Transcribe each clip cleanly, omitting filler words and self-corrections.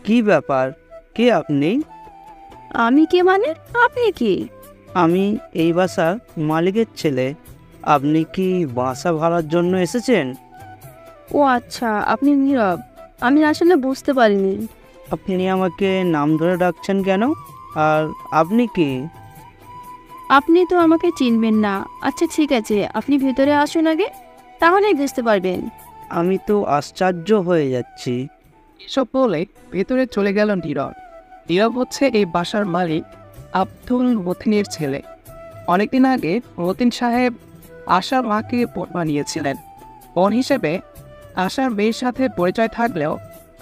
কি ব্যাপার? কে আপনি? আমি কে মানে? আপনি কি? আমি এই বাসার মালিকের ছেলে। আপনি কি বাসা ভাড়ার জন্য এসেছেন? ও আচ্ছা, আপনি নীরব। আমি আসলে বুঝতে পারিনি। আপনি আমাকে নাম ধরে ডাকছেন কেন? আর আপনি কি? আপনি তো আমাকে চিনবেন না। আচ্ছা ঠিক আছে, আপনি ভেতরে আসুন আগে, তাহলেই বুঝতে পারবেন। আমি তো আশ্চর্য হয়ে যাচ্ছি। এসব বলে ভেতরে চলে গেল নীরব। নীরব হচ্ছে এই বাসার মালিক আব্দুল মতিনের ছেলে। অনেকদিন আগে মতিন সাহেব আশার মাকে বোন বানিয়েছিলেন। বোন হিসেবে আশার মেয়ের সাথে পরিচয় থাকলেও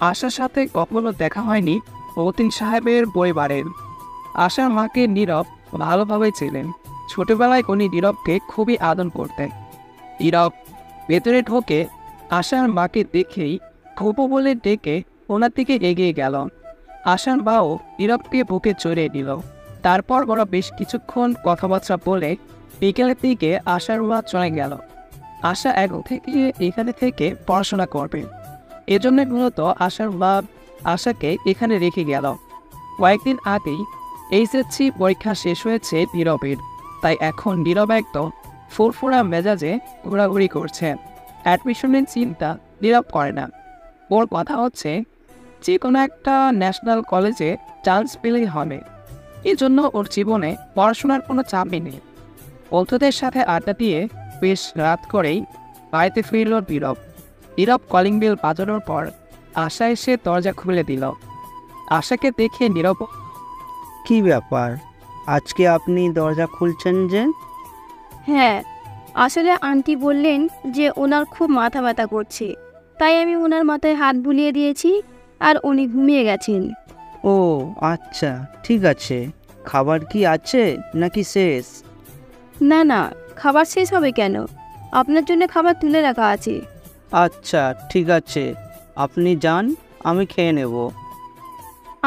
আশার সাথে কখনো দেখা হয়নি মতিন সাহেবের পরিবারের। আশার মাকে নীরব ভালোভাবে ছিলেন। ছোটবেলায় উনি নীরবকে খুবই আদর করতেন। নীরব ভেতরে ঢোকে আশার মাকে দেখেই ফুপু বলে ডেকে ওনার দিকে এগিয়ে গেল। আশার মাও নীরবকে বুকে চড়িয়ে নিল। তারপর ওরা বেশ কিছুক্ষণ কথাবার্তা বলে বিকেলের দিকে আশার মা চলে গেল। আশা এখন থেকে এখানে থেকে পড়াশোনা করবে, এজন্য মূলত আশার মা আশাকে এখানে রেখে গেল। কয়েকদিন আগেই এইচএসসি পরীক্ষা শেষ হয়েছে নীরবের, তাই এখন নীরব একদম ফুরফুরা মেজাজে ঘোরাঘুরি করছে। অ্যাডমিশনের চিন্তা নীরব করে না। ওর কথা হচ্ছে যে কোনো একটা ন্যাশনাল কলেজে চান্স পেলেই হবে। এজন্য ওর জীবনে পড়াশোনার কোনো চাপই নেই। বন্ধুদের সাথে আড্ডা দিয়ে বেশ রাত করেই বাড়িতে ফিরল নীরব। নীরব কলিং বেল বাজানোর পর আশা এসে দরজা খুলে দিল। আশাকে দেখে নীরব, কি ব্যাপার? আজকে আপনি দরজা খুলছেন যে? হ্যাঁ, আসলে আন্টি বললেন যে ওনার খুব মাথা ব্যথা করছে, তাই আমি ওনার মাথায় হাত বুলিয়ে দিয়েছি, আর উনি ঘুমিয়ে গেছেন। ও আচ্ছা, ঠিক আছে। খাবার কি আছে নাকি শেষ? না না, খাবার শেষ হবে কেন? আপনার জন্য খাবার তুলে রাখা আছে। আচ্ছা ঠিক আছে, আপনি যান, আমি খেয়ে নেব।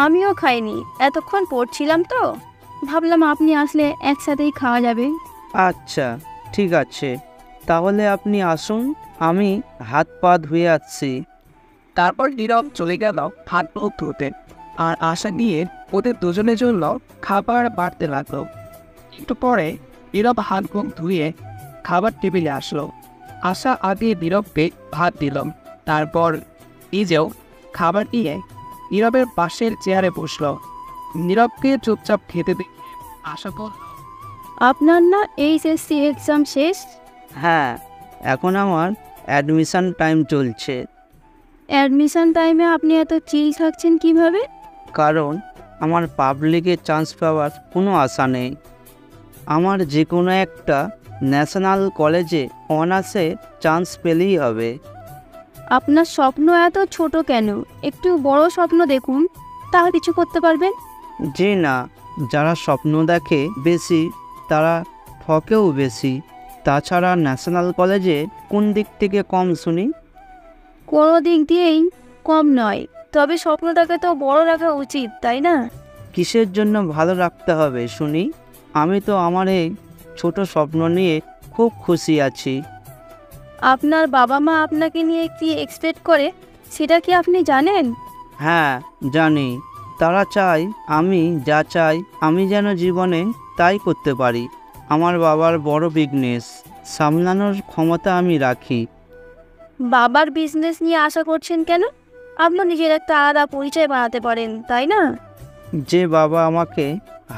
আমিও খাইনি, এতক্ষণ পড়ছিলাম তো, ভাবলাম আপনি আসলে একসাথেই খাওয়া যাবে। আচ্ছা ঠিক আছে, তাহলে আপনি আসুন, আমি হাত পা ধুয়ে আসছি। তারপর নীরব চলে গেল হাত মুখ ধুতে। আর আশা নিয়ে ওদের দুজনের জন্য খাবার বাড়তে লাগলো। একটু পরে নীরব হাত মুখ ধুয়ে খাবার টেবিলে আসলো। আশা আগে নীরবকে ভাত দিল, তারপর নিজেও খাবার নিয়ে নীরবের পাশের চেয়ারে বসলো। নীরবকে চুপচাপ খেতে দেখে আশা বলল, আপনার না এইচএসসি এক্সাম শেষ? হ্যাঁ, এখন আমার অ্যাডমিশন টাইম চলছে। অ্যাডমিশন টাইমে আপনি এত চিল থাকছেন কিভাবে? কারণ আমার পাবলিকে চান্স পাওয়ার কোনো আশা নেই। আমার যে কোনো একটা ন্যাশনাল কলেজে অনার্সে চান্স পেলেই হবে। আপনার স্বপ্ন এত ছোট কেন? একটু বড় স্বপ্ন দেখুন, তাহলে কিছু করতে পারবেন। যে না, যারা স্বপ্ন দেখে বেশি তারা ঠকেও বেশি। তাছাড়া ন্যাশনাল কলেজে কোন দিক থেকে কম শুনি? কোনো দিক দিয়েই কম নয়, তবে স্বপ্নটাকে তো বড় রাখা উচিত, তাই না? কিসের জন্য ভালো রাখতে হবে শুনি? আমি তো আমার এই ছোট স্বপ্ন নিয়ে খুব খুশি আছি। আপনার বাবা মা আপনাকে নিয়ে কি এক্সপেক্ট করে, সেটা কি আপনি জানেন? হ্যাঁ জানি, তারা চায় আমি যা চাই আমি যেন জীবনে তাই করতে পারি। আমার বাবার বড় বিজনেস সামলানোর ক্ষমতা আমি রাখি। বাবার বিজনেস নিয়ে আশা করছেন কেন? আপনার নিজের একটা আলাদা পরিচয় বানাতে পারেন, তাই না? যে বাবা আমাকে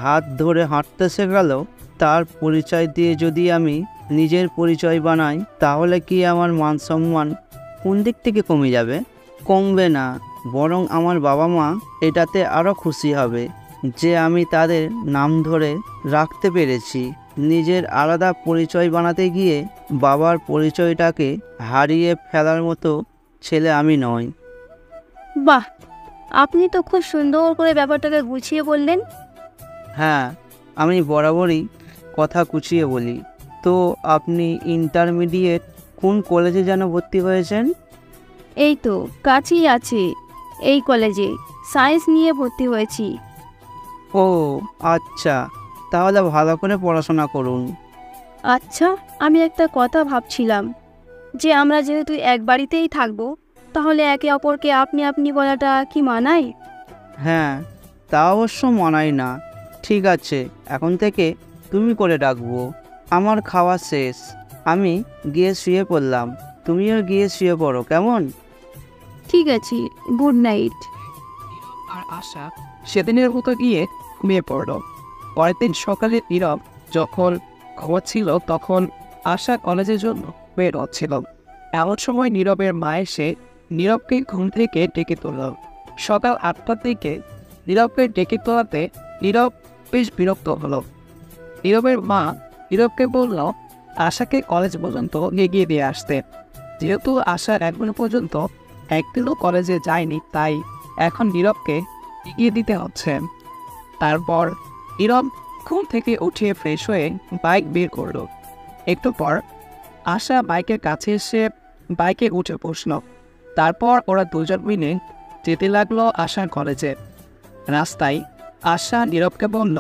হাত ধরে হাঁটতে শেখালো, তার পরিচয় দিয়ে যদি আমি নিজের পরিচয় বানাই, তাহলে কি আমার মান সম্মান কোন দিক থেকে কমে যাবে? কমবে না, বরং আমার বাবা মা এটাতে আরও খুশি হবে যে আমি তাদের নাম ধরে রাখতে পেরেছি। নিজের আলাদা পরিচয় বানাতে গিয়ে বাবার পরিচয়টাকে হারিয়ে ফেলার মতো ছেলে আমি নই। বাহ, আপনি তো খুব সুন্দর করে ব্যাপারটাকে গুছিয়ে বললেন। হ্যাঁ, আমি বরাবরই কথা গুছিয়ে বলি। তো আপনি ইন্টারমিডিয়েট কোন কলেজে যেন ভর্তি হয়েছেন? এই তো কাছেই আছে, এই কলেজে সায়েন্স নিয়ে ভর্তি হয়েছি। ও আচ্ছা, তাহলে ভালো করে পড়াশোনা করুন। আচ্ছা, আমি একটা কথা ভাবছিলাম, যে আমরা যেহেতু এক বাড়িতেই থাকবো, তাহলে একে অপরকে আপনি আপনি বলাটা কি মানায়? হ্যাঁ, তা অবশ্য মানায় না। ঠিক আছে, এখন থেকে তুমি করে ডাকবো। আমার খাওয়া শেষ, আমি গিয়ে শুয়ে পড়লাম। তুমিও গিয়ে শুয়ে পড়ো, কেমন? ঠিক আছে, গুড নাইট। আর আশা সেদিনের মতো গিয়ে ঘুমিয়ে পড়ল। পরের দিন সকালে নীরব যখন ঘুমাচ্ছিল তখন আশা কলেজের জন্য বের হচ্ছিল। এমন সময় নীরবের মা এসে নীরবকে ঘুম থেকে ডেকে তুলল। সকাল 8টার দিকে নীরবকে ডেকে তোলাতে নীরব বেশ বিরক্ত হলো। নীরবের মা নীরবকে বলল আশাকে কলেজ পর্যন্ত এগিয়ে দিয়ে আসতে। যেহেতু আশা এখন পর্যন্ত একদিনও কলেজে যায়নি, তাই এখন নীরবকে এগিয়ে দিতে হচ্ছে। তারপর নীরব ঘুম থেকে উঠে ফ্রেশ হয়ে বাইক বের করলো। একটু পর আশা বাইকের কাছে এসে বাইকে উঠে বসল। তারপর ওরা দুজন মিলে যেতে লাগলো আশার কলেজে। রাস্তায় আশা নীরবকে বলল,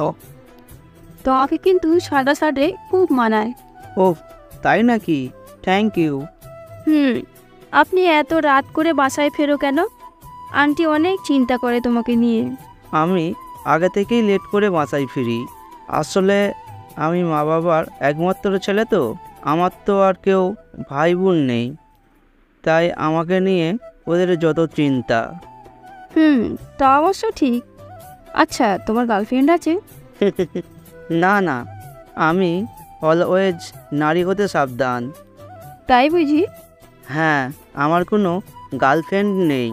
তোমাকে কিন্তু সাদা শার্টে খুব মানায়। ওহ, তাই নাকি? Thank you. আপনি এত রাত করে বাসায় ফেরো কেন? আন্টি অনেক চিন্তা করে তোমাকে নিয়ে। আমি আগে থেকেই লেট করে বাসায় ফিরি। আসলে আমি মা বাবার একমাত্র ছেলে তো, আমার তো আর কেউ ভাই বোন নেই, তাই আমাকে নিয়ে ওদের যত চিন্তা। তা অবশ্য ঠিক। আচ্ছা, তোমার গার্লফ্রেন্ড আছে? না না, আমি অলওয়েজ নারী হতে সাবধান। তাই বুঝি? হ্যাঁ, আমার কোনো গার্লফ্রেন্ড নেই।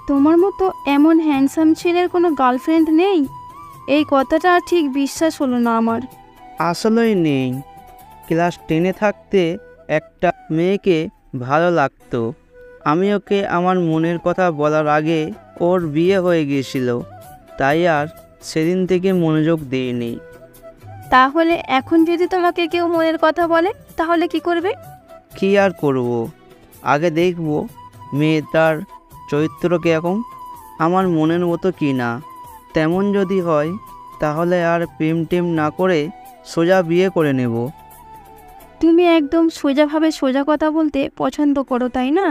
তোমার মতো এমন হ্যান্ডসাম ছেলের কোনো গার্লফ্রেন্ড নেই? এই কথাটা ঠিক বিশ্বাস হলো না আমার। আসলেই নেই। ক্লাস 10-এ থাকতে একটা মেয়েকে ভালো লাগতো। আমি ওকে আমার মনের কথা বলার আগে ওর বিয়ে হয়ে গিয়েছিল, তাই আর সেদিন থেকে মনোযোগ দিইনি। তাহলে এখন যদি তোমাকে কেউ মনের কথা বলে তাহলে কি করবে? কী আর করব, আগে দেখব মেয়েটার চরিত্র কীরকম, আমার মনের মতো কি না। তেমন যদি হয় তাহলে আর প্রেম টেম না করে সোজা বিয়ে করে নেব। তুমি একদম সোজাভাবে সোজা কথা বলতে পছন্দ করো, তাই না?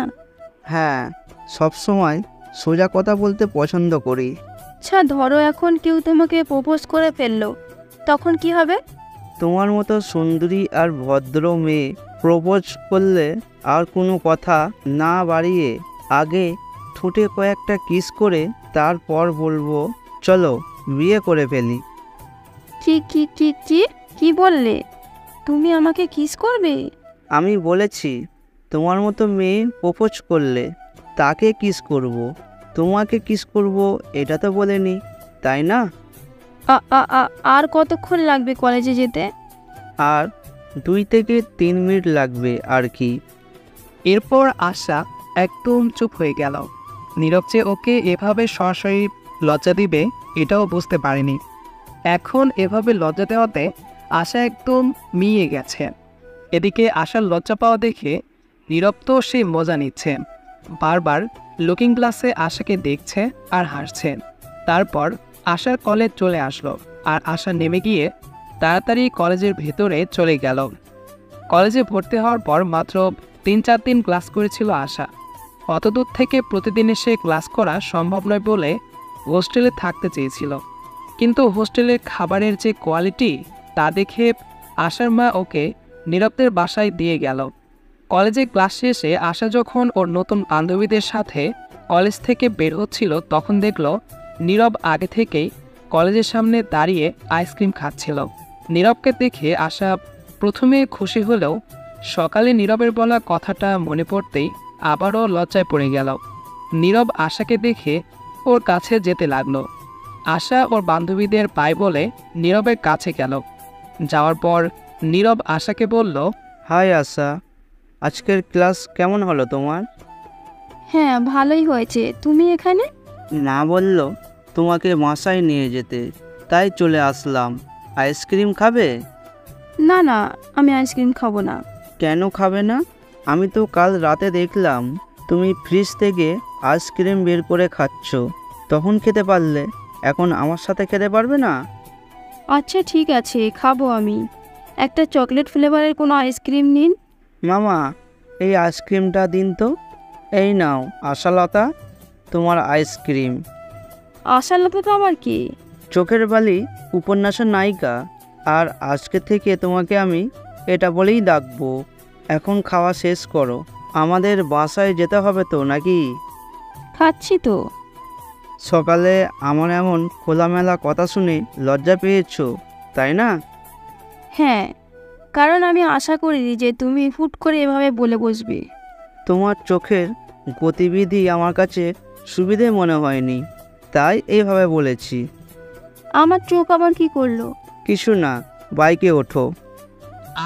হ্যাঁ, সবসময় সোজা কথা বলতে পছন্দ করি। আচ্ছা, ধরো এখন কেউ তোমাকে প্রপোজ করে ফেললো, তখন কি হবে? তোমার মতো সুন্দরী আর ভদ্র মেয়ে প্রপোজ করলে আর কোনো কথা না বাড়িয়ে আগে ঠোঁটে কয়েকটা কিস করে তারপর বলবো চলো বিয়ে করে ফেলি। কি কি কি কি কি বললে? তুমি আমাকে কিস করবে? আমি বলেছি তোমার মতো মেয়ে প্রপোজ করলে তাকে কিস করব, তোমাকে কিস করব এটা তো বলেনি, তাই না? আর কতক্ষণ লাগবে কলেজে যেতে? আর 2 থেকে 3 মিনিট লাগবে আর কি। এরপর আশা একদম চুপ হয়ে গেল। নীরব যে ওকে এভাবে সরাসরি লজ্জা দিবে এটাও বুঝতে পারেনি। এখন এভাবে লজ্জা দেওয়াতে আশা একদম মিয়ে গেছে। এদিকে আশার লজ্জা পাওয়া দেখে নীরব তো সে মজা নিচ্ছে, বারবার লুকিং গ্লাসে আশাকে দেখছে আর হাসছে। তারপর আশার কলেজ চলে আসলো আর আশা নেমে গিয়ে তাড়াতাড়ি কলেজের ভেতরে চলে গেল। কলেজে ভর্তি হওয়ার পর মাত্র 3-4 দিন ক্লাস করেছিল আশা। অতদূর থেকে প্রতিদিন এসে ক্লাস করা সম্ভব নয় বলে হোস্টেলে থাকতে চেয়েছিল, কিন্তু হোস্টেলের খাবারের যে কোয়ালিটি তা দেখে আশার মা ওকে নীরবদের বাসায় দিয়ে গেল। কলেজে ক্লাস শেষে আশা যখন ওর নতুন বান্ধবীদের সাথে কলেজ থেকে বের হচ্ছিল তখন দেখলো নীরব আগে থেকেই কলেজের সামনে দাঁড়িয়ে আইসক্রিম খাচ্ছিল। নীরবকে দেখে আশা প্রথমে খুশি হলেও সকালে নীরবের বলা কথাটা মনে পড়তেই আবারও লজ্জায় পড়ে গেল। নীরব আশাকে দেখে ওর কাছে যেতে লাগলো। আশা ওর বান্ধবীদের পায় বলে নীরবের কাছে গেল। যাওয়ার পর নীরব আশাকে বলল, হাই আশা, আজকের ক্লাস কেমন হলো তোমার? হ্যাঁ, ভালোই হয়েছে। তুমি এখানে? না বললো তোমাকে বাসায় নিয়ে যেতে, তাই চলে আসলাম। আইসক্রিম খাবে? না না, আমি আইসক্রিম খাবো না। কেন খাবে না? আমি তো কাল রাতে দেখলাম তুমি ফ্রিজ থেকে আইসক্রিম বের করে খাচ্ছ, তখন খেতে পারলে, এখন আমার সাথে খেতে পারবে না? আচ্ছা ঠিক আছে, খাবো আমি। একটা চকলেট ফ্লেভারের কোনো আইসক্রিম নিন। মামা, এই আইসক্রিমটা দিন তো। এই নাও আশালতা, তোমার আইসক্রিম। আশার লোকে তো আমার কি? চোখের বালি উপন্যাসের নায়িকা। আর আজকে থেকে তোমাকে আমি এটা বলেই ডাকবো। এখন খাওয়া শেষ করো, আমাদের বাসায় যেতে হবে তো নাকি? খাচ্ছি তো। সকালে আমার এমন খোলামেলা কথা শুনে লজ্জা পেয়েছো, তাই না? হ্যাঁ, কারণ আমি আশা করিনি যে তুমি হুট করে এভাবে বলে বসবে। তোমার চোখের গতিবিধি আমার কাছে সুবিধে মনে হয়নি, তাই এইভাবে বলেছি। আমার চোখ আবার কি করলো? কিছু না, বাইকে ওঠো।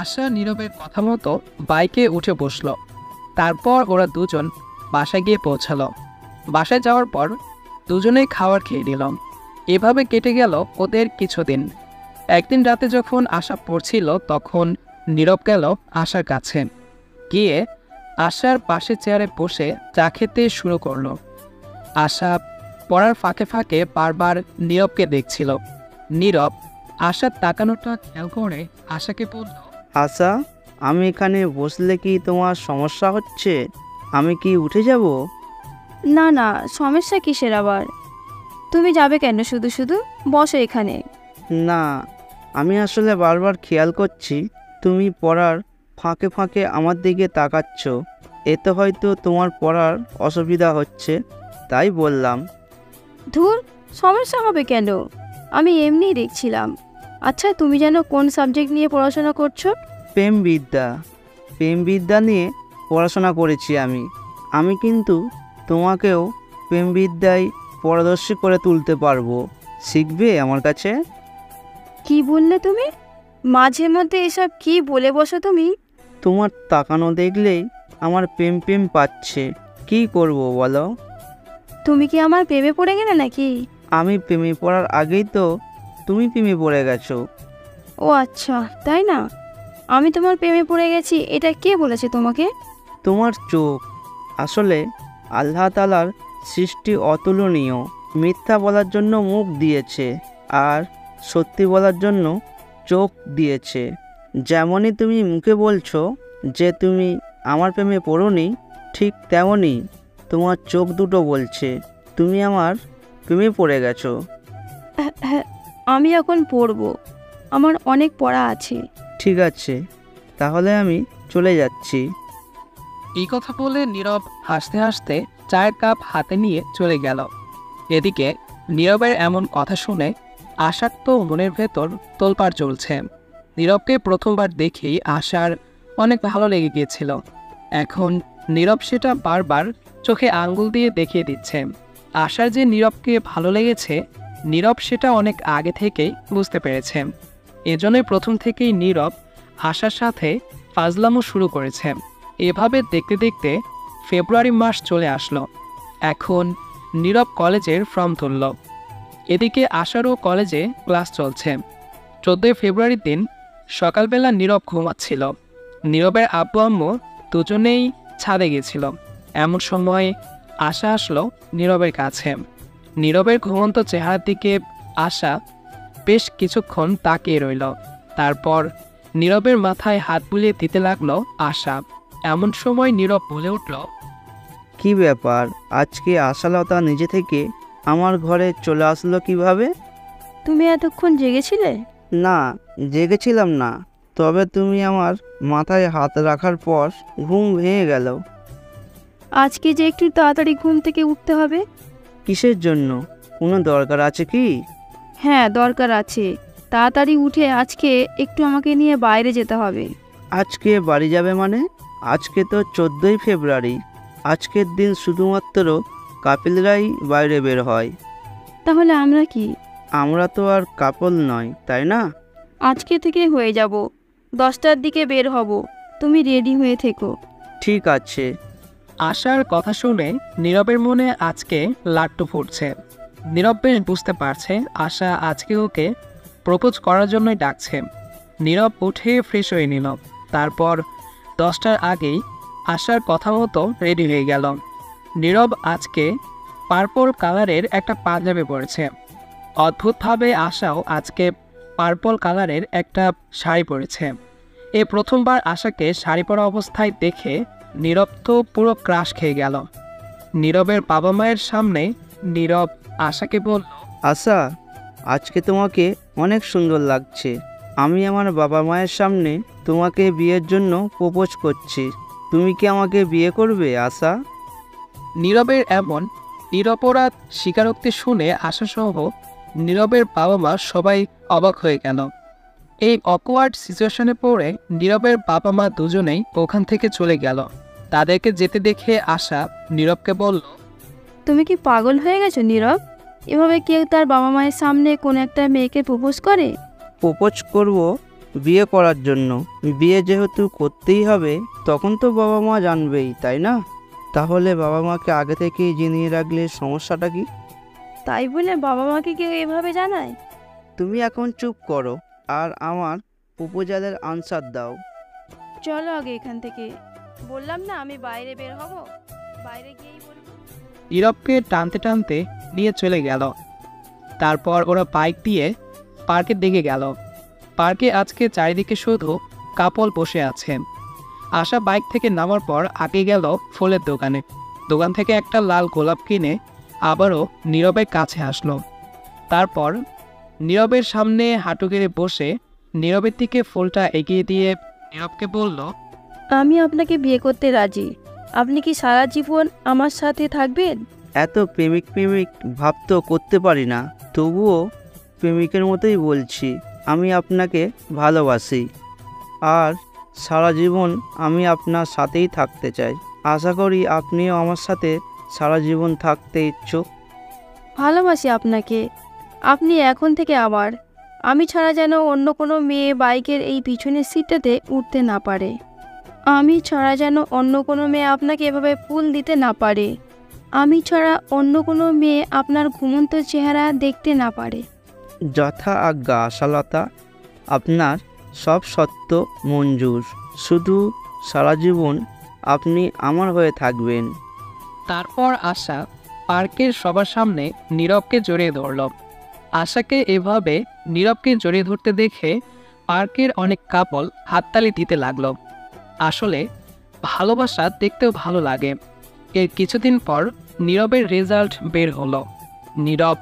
আশা নীরবের কথা মতো বাইকে উঠে বসলো। তারপর ওরা দুজন বাসায় গিয়ে পৌঁছালো। বাসায় যাওয়ার পর দুজনেই খাবার খেয়ে নিল। এভাবে কেটে গেল ওদের কিছুদিন। একদিন রাতে যখন আশা পড়ছিল তখন নীরব গেল আশার কাছে গিয়ে আশার পাশে চেয়ারে বসে চা খেতে শুরু করলো। আশা পড়ার ফাঁকে ফাঁকে বারবার নীরবকে দেখছিল। নীরব আশার তাকানোটা খেয়াল করে আশাকে বলল, আশা, আমি এখানে বসলে কি তোমার সমস্যা হচ্ছে? আমি কি উঠে যাব? না না, সমস্যা কিসের আবার? তুমি যাবে কেন? শুধু শুধু বসো এখানে। না, আমি আসলে বারবার খেয়াল করছি তুমি পড়ার ফাঁকে ফাঁকে আমার দিকে তাকাচ্ছ। এতে হয়তো তোমার পড়ার অসুবিধা হচ্ছে, তাই বললাম। ধুর, সমস্যা হবে কেন? আমি এমনিই দেখছিলাম। আচ্ছা, তুমি যেন কোন সাবজেক্ট নিয়ে পড়াশোনা করছো? প্রেমবিদ্যা নিয়ে পড়াশোনা করেছি আমি। আমি কিন্তু তোমাকেও প্রেমবিদ্যায় পারদর্শী করে তুলতে পারবো। শিখবে আমার কাছে? কি বললে তুমি? মাঝে মধ্যে এসব কি বলে বসো তুমি? তোমার তাকানো দেখলেই আমার প্রেম প্রেম পাচ্ছে। কি করব বলো? তুমি কি আমার প্রেমে পড়ে গেলে নাকি? আমি প্রেমে পড়ার আগেই তো তুমি প্রেমে পড়ে গেছো। ও আচ্ছা, তাই না? আমি তোমার প্রেমে পড়ে গেছি এটা কে বলেছে তোমাকে? তোমার চোখ। আসলে আল্লাহ তাআলার সৃষ্টি অতুলনীয়। মিথ্যা বলার জন্য মুখ দিয়েছে, আর সত্যি বলার জন্য চোখ দিয়েছে। যেমনই তুমি মুখে বলছো যে তুমি আমার প্রেমে পড়োনি, ঠিক তেমনই তোমার চোখ দুটো বলছে তুমি আমার প্রেমে পড়ে গেছো। হ্যাঁ, আমি এখন পড়বো। আমার অনেক পড়া আছে। ঠিক আছে, তাহলে আমি চলে যাচ্ছি। এই কথা বলে নীরব হাসতে হাসতে চায়ের কাপ হাতে নিয়ে চলে গেল। এদিকে নীরবের এমন কথা শুনে আশার তো মনের ভেতর তোলপাড় চলছে। নীরবকে প্রথমবার দেখেই আশার অনেক ভালো লেগে গিয়েছিল। এখন নীরব সেটা বারবার চোখে আঙ্গুল দিয়ে দেখিয়ে দিচ্ছে। আশার যে নীরবকে ভালো লেগেছে, নীরব সেটা অনেক আগে থেকেই বুঝতে পেরেছে। এজন্যই প্রথম থেকেই নীরব আশার সাথে ফাজলামো শুরু করেছে। এভাবে দেখতে দেখতে ফেব্রুয়ারি মাস চলে আসলো। এখন নীরব কলেজের ফর্ম তুলল। এদিকে আশারও কলেজে ক্লাস চলছে। 14 ফেব্রুয়ারির দিন সকালবেলা নীরব ঘুমাচ্ছিল। নীরবের আব্বু আম্মু দুজনেই ছাদে গেছিল। এমন সময় আশা আসলো নীরবের কাছে। নীরবের ঘুমন্ত চেহারার দিকে আশা বেশ কিছুক্ষণ তাকিয়ে রইল। তারপর নীরবের মাথায় হাত বুলিয়ে দিতে লাগলো আশা। এমন সময় নীরব বলে উঠল, কি ব্যাপার, আজকে আশালতা নিজে থেকে আমার ঘরে চলে আসলো কিভাবে? তুমি এতক্ষণ জেগেছিলে? না, জেগেছিলাম না, তবে তুমি আমার মাথায় হাত রাখার পর ঘুম ভেঙে গেল। আজকে যে একটু তাড়াতাড়ি ঘুম থেকে উঠতে হবে। কিসের জন্য? কোনো দরকার আছে কি? হ্যাঁ, দরকার আছে। তাড়াতাড়ি উঠে আজকে একটু আমাকে নিয়ে বাইরে যেতে হবে। আজকে বাড়ি যাবে মানে? আজকে তো 14ই ফেব্রুয়ারি। আজকের দিন শুধুমাত্র কাপিলরাই বাইরে বের হয়। তাহলে আমরা কি? আমরা তো আর কাপল নয়, তাই না? আজকে থেকে হয়ে যাব। 10টার দিকে বের হব। তুমি রেডি হয়ে থেকো। ঠিক আছে। আশার কথা শুনে নীরবের মনে আজকে লাট্টু ফুটছে। নীরব বেশ বুঝতে পারছে আশা আজকে ওকে প্রপোজ করার জন্যই ডাকছে। নীরব উঠে ফ্রেশ হয়ে নিল। তারপর 10টার আগেই আশার কথা মতো রেডি হয়ে গেল। নীরব আজকে পার্পল কালারের একটা পাঞ্জাবি পরেছে। অদ্ভুতভাবে আশাও আজকে পার্পল কালারের একটা শাড়ি পরেছে। এই প্রথমবার আশাকে শাড়ি পরা অবস্থায় দেখে নীরব তো পুরো ক্রাশ খেয়ে গেল। নীরবের বাবা মায়ের সামনে নীরব আশাকে বলল, আশা, আজকে তোমাকে অনেক সুন্দর লাগছে। আমি আমার বাবা মায়ের সামনে তোমাকে বিয়ের জন্য প্রপোজ করছি। তুমি কি আমাকে বিয়ে করবে আশা? নীরবের এমন নিরপরাধ স্বীকারোক্তি শুনে আশাসহ নীরবের বাবা মা সবাই অবাক হয়ে গেল। এই অকওয়ার্ড সিচুয়েশনে পড়ে নীরবের বাবা মা দুজনেই ওখান থেকে চলে গেল। তাদেরকে যেতে দেখে আশা নীরবকে বলল, তুমি কি পাগল হয়ে গেছো নীরব? এভাবে কেউ তার বাবা মায়ের সামনে কোনো একটা মেয়েকে প্রপোজ করে? প্রপোজ করব বিয়ে করার জন্য। বিয়ে যেহেতু করতেই হবে, তখন তো বাবা মা জানবেই, তাই না? তাহলে বাবা মাকে আগে থেকেই জানিয়ে রাখলে সমস্যাটা কি? তাই বলে বাবা মাকে কেউ এভাবে জানায়? তুমি এখন চুপ করো আর আমার প্রপোজালের আনসার দাও। চলো আগে এখান থেকে। বললাম না আমি বাইরে বের হব, বাইরে গিয়েই বলবো। নীরবকে টানতে টানতে নিয়ে চলে গেল। তারপর ওরা বাইক দিয়ে পার্কের দিকে গেল। পার্কে আজকে চারিদিকে শুধু কাপল বসে আছে। আশা বাইক থেকে নামার পর আগে গেল ফুলের দোকানে। দোকান থেকে একটা লাল গোলাপ কিনে আবারও নীরবের কাছে আসলো। তারপর নীরবের সামনে হাঁটু গেড়ে বসে নীরবের দিকে ফুলটা এগিয়ে দিয়ে নীরবকে বলল, আমি আপনাকে বিয়ে করতে রাজি। আপনি কি সারা জীবন আমার সাথে থাকবেন? এত প্রেমিক প্রেমিক ভাব তো করতে পারি না, তবুও প্রেমিকের মতোই বলছি। আমি আপনাকে ভালোবাসি আর সারা জীবন আমি আপনার সাথেই থাকতে চাই। আশা করি আপনিও আমার সাথে সারা জীবন থাকতে ইচ্ছুক। ভালোবাসি আপনাকে। আপনি এখন থেকে আমার। আমি ছাড়া যেন অন্য কোনো মেয়ে বাইকের এই পিছনের সিটটাতে উঠতে না পারে। আমি ছাড়া যেন অন্য কোনো মেয়ে আপনাকে এভাবে ফুল দিতে না পারে। আমি ছাড়া অন্য কোনো মেয়ে আপনার ঘুমন্ত চেহারা দেখতে না পারে। যথা আজ্ঞা আশালতা, আপনার সব সত্য মঞ্জুর। শুধু সারা জীবন আপনি আমার হয়ে থাকবেন। তারপর আশা পার্কের সবার সামনে নীরবকে জড়িয়ে ধরল। আশাকে এভাবে নীরবকে জড়িয়ে ধরতে দেখে পার্কের অনেক কাপল হাততালি দিতে লাগলো। আসলে ভালোবাসা দেখতেও ভালো লাগে। এর কিছুদিন পর নীরবের রেজাল্ট বের হলো। নীরব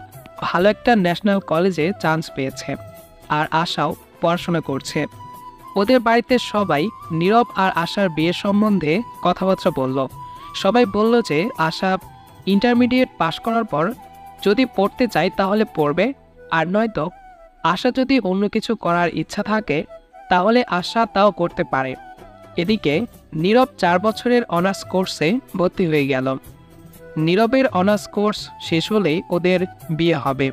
ভালো একটা ন্যাশনাল কলেজে চান্স পেয়েছে আর আশাও পড়াশোনা করছে। ওদের বাড়িতে সবাই নীরব আর আশার বিয়ের সম্বন্ধে কথাবার্তা বলল। সবাই বলল যে আশা ইন্টারমিডিয়েট পাশ করার পর যদি পড়তে চায় তাহলে পড়বে, আর নয়তো আশা যদি অন্য কিছু করার ইচ্ছা থাকে তাহলে আশা তাও করতে পারে। এদিকে নীরব 4 বছরের অনার্স কোর্সে ভর্তি হয়ে গেল। নীরবের অনার্স কোর্স শেষ হলেই ওদের বিয়ে হবে।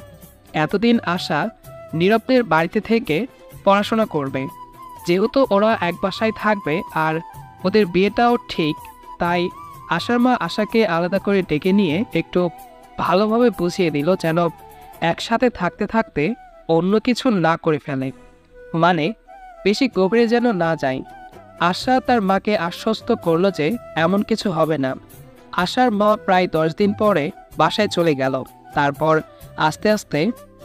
এতদিন আশা নীরবদের বাড়িতে থেকে পড়াশোনা করবে। যেহেতু ওরা এক বাসায় থাকবে আর ওদের বিয়েটাও ঠিক, তাই আশার মা আশাকে আলাদা করে ডেকে নিয়ে একটু ভালোভাবে বুঝিয়ে দিল যেন একসাথে থাকতে থাকতে অন্য কিছু না করে ফেলে, মানে বেশি গভীরে যেন না যায়। আশা তার মাকে আশ্বস্ত করলো যে এমন কিছু হবে না। আশার মা প্রায় 10 দিন পরে বাসায় চলে গেল। তারপর আস্তে আস্তে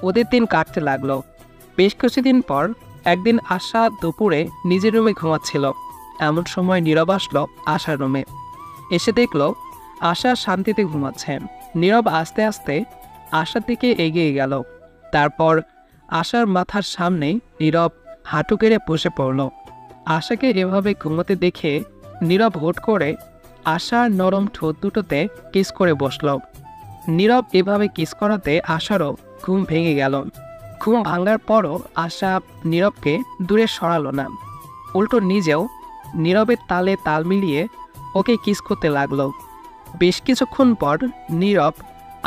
ওদের দিন কাটতে লাগলো। বেশ কিছুদিন পর একদিন আশা দুপুরে নিজের রুমে ঘুমাচ্ছিল। এমন সময় নীরব আসলো আশার রুমে। এসে দেখলো আশা শান্তিতে ঘুমাচ্ছে। নীরব আস্তে আস্তে আশার দিকে এগিয়ে গেল। তারপর আশার মাথার সামনে নীরব হাঁটু গেড়ে বসে পড়ল। আশাকে এভাবে ঘুমোতে দেখে নীরব হুট করে আশার নরম ঠোঁট দুটোতে কিস করে বসল। নীরব এভাবে কিস করাতে আশারও ঘুম ভেঙে গেল। ঘুম ভাঙার পরও আশা নীরবকে দূরে সরালো না, উল্টো নিজেও নীরবের তালে তাল মিলিয়ে ওকে কিস করতে লাগলো। বেশ কিছুক্ষণ পর নীরব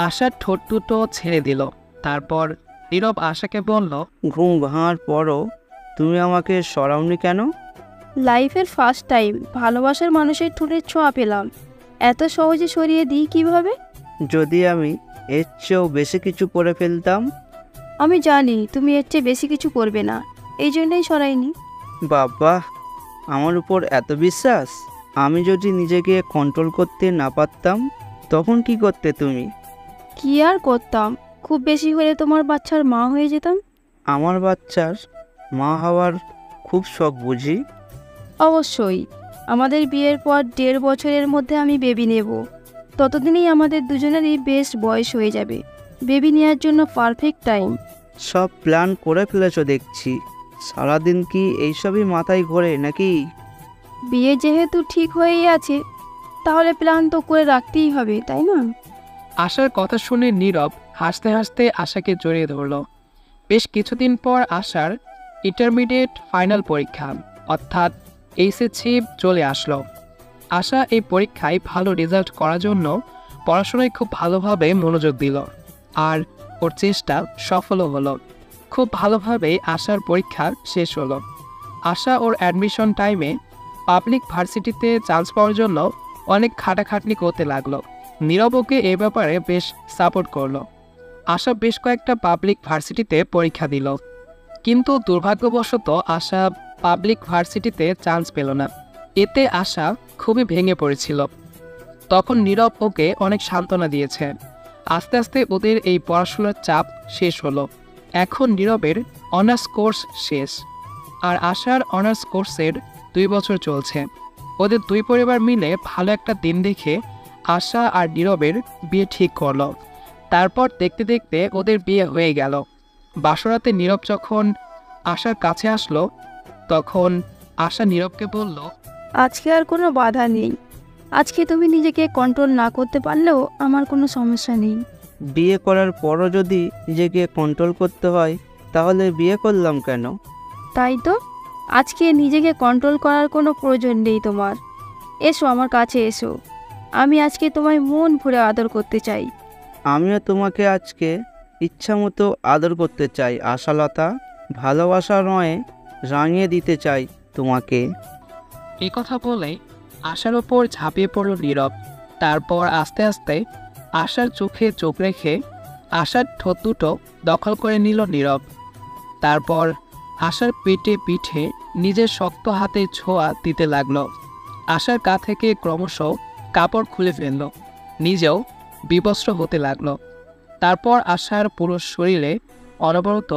আশার ঠোঁট দুটো ছেড়ে দিল। তারপর নীরব আশাকে বলল, ঘুম ভাঙার পরও তুমি আমাকে সরাওনি কেন? লাইফের ফার্স্ট টাইম ভালোবাসার মানুষের ঠোঁটের ছোঁয়া পেলাম। এত সহজে সরিয়ে দিই কিভাবে? যদি আমি এর চেয়েও বেশি কিছু করে ফেলতাম? আমি জানি তুমি এর চেয়ে বেশি কিছু করবে না, এই জন্যই সরাইনি। বাবা, আমার উপর এত বিশ্বাস। আমি যদি নিজেকে কন্ট্রোল করতে না পারতাম তখন কি করতে তুমি? কি আর করতাম, খুব বেশি হলে তোমার বাচ্চার মা হয়ে যেতাম। আমার বাচ্চার মা হওয়ার খুব শখ বুঝি? অবশ্যই। আমাদের বিয়ের পর 1.5 বছরের মধ্যে আমি বেবি নেব। ততদিনেই আমাদের দুজনেরই বেশ বয়স হয়ে যাবে। বেবি নেওয়ার জন্য পারফেক্ট টাইম। সব প্ল্যান করে ফেলেছো দেখছি। সারাদিন কি এইসবই মাথায় ঘোরে নাকি? বিয়ে যেহেতু ঠিক হয়েই আছে, তাহলে প্ল্যান তো করে রাখতেই হবে, তাই না? আশার কথা শুনে নীরব হাসতে হাসতে আশাকে জড়িয়ে ধরল। বেশ কিছুদিন পর আশার ইন্টারমিডিয়েট ফাইনাল পরীক্ষা অর্থাৎ এইচএসসি চলে আসলো। আশা এই পরীক্ষায় ভালো রেজাল্ট করার জন্য পড়াশোনায় খুব ভালোভাবে মনোযোগ দিল, আর ওর চেষ্টা সফলও হলো। খুব ভালোভাবে আশার পরীক্ষা শেষ হলো। আশা ওর অ্যাডমিশন টাইমে পাবলিক ভার্সিটিতে চান্স পাওয়ার জন্য অনেক খাটাখাটনি করতে লাগলো। নীরব ওকে এ ব্যাপারে বেশ সাপোর্ট করলো। আশা বেশ কয়েকটা পাবলিক ভার্সিটিতে পরীক্ষা দিল, কিন্তু দুর্ভাগ্যবশত আশা পাবলিক ভার্সিটিতে চান্স পেল না। এতে আশা খুবই ভেঙে পড়েছিল। তখন নীরব ওকে অনেক সান্ত্বনা দিয়েছে। আস্তে আস্তে ওদের এই পড়াশোনার চাপ শেষ হলো। এখন নীরবের অনার্স কোর্স শেষ, আর আশার অনার্স কোর্সের 2 বছর চলছে। ওদের দুই পরিবার মিলে ভালো একটা দিন দেখে আশা আর নীরবের বিয়ে ঠিক করলো। তারপর দেখতে দেখতে ওদের বিয়ে হয়ে গেল। বাসরাতে নীরব যখন আশার কাছে আসলো, তখন আশা নীরবকে বলল, আজকে আর কোনো বাধা নেই। আজকে তুমি নিজেকে কন্ট্রোল না করতে পারলেও আমার কোনো সমস্যা নেই। বিয়ে করার পরও যদি নিজেকে কন্ট্রোল করতে হয়, তাহলে বিয়ে করলাম কেন? তাই তো, আজকে নিজেকে কন্ট্রোল করার কোনো প্রয়োজন নেই তোমার। এসো আমার কাছে এসো, আমি আজকে তোমায় মন ভরে আদর করতে চাই। আমিও তোমাকে আজকে ইচ্ছা মতো আদর করতে চাই আশালতা। ভালোবাসা নয়, রাঙিয়ে দিতে চাই তোমাকে। এই কথা বলে আশার ওপর ঝাঁপিয়ে পড়ল নীরব। তারপর আস্তে আস্তে আশার চোখে চোখ রেখে আশার ঠোঁট দুটো দখল করে নিল নীরব। তারপর আশার পেটে পিঠে নিজের শক্ত হাতে ছোঁয়া দিতে লাগলো। আশার গা থেকে ক্রমশ কাপড় খুলে ফেলল, নিজেও বিবস্ত্র হতে লাগলো। তারপর আশার পুরো শরীরে অনবরত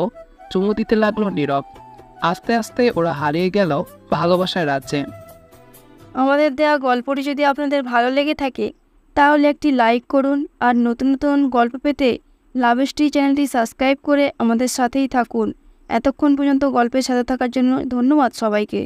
চুমু দিতে লাগলো নীরব। আস্তে আস্তে ওরা হারিয়ে গেল ভালোবাসার রাজ্যে। আমাদের দেওয়া গল্পটি যদি আপনাদের ভালো লেগে থাকে, তাহলে একটি লাইক করুন, আর নতুন নতুন গল্প পেতে লাভশ্রী চ্যানেলটি সাবস্ক্রাইব করে আমাদের সাথেই থাকুন। এতক্ষণ পর্যন্ত গল্পের সাথে থাকার জন্য ধন্যবাদ সবাইকে।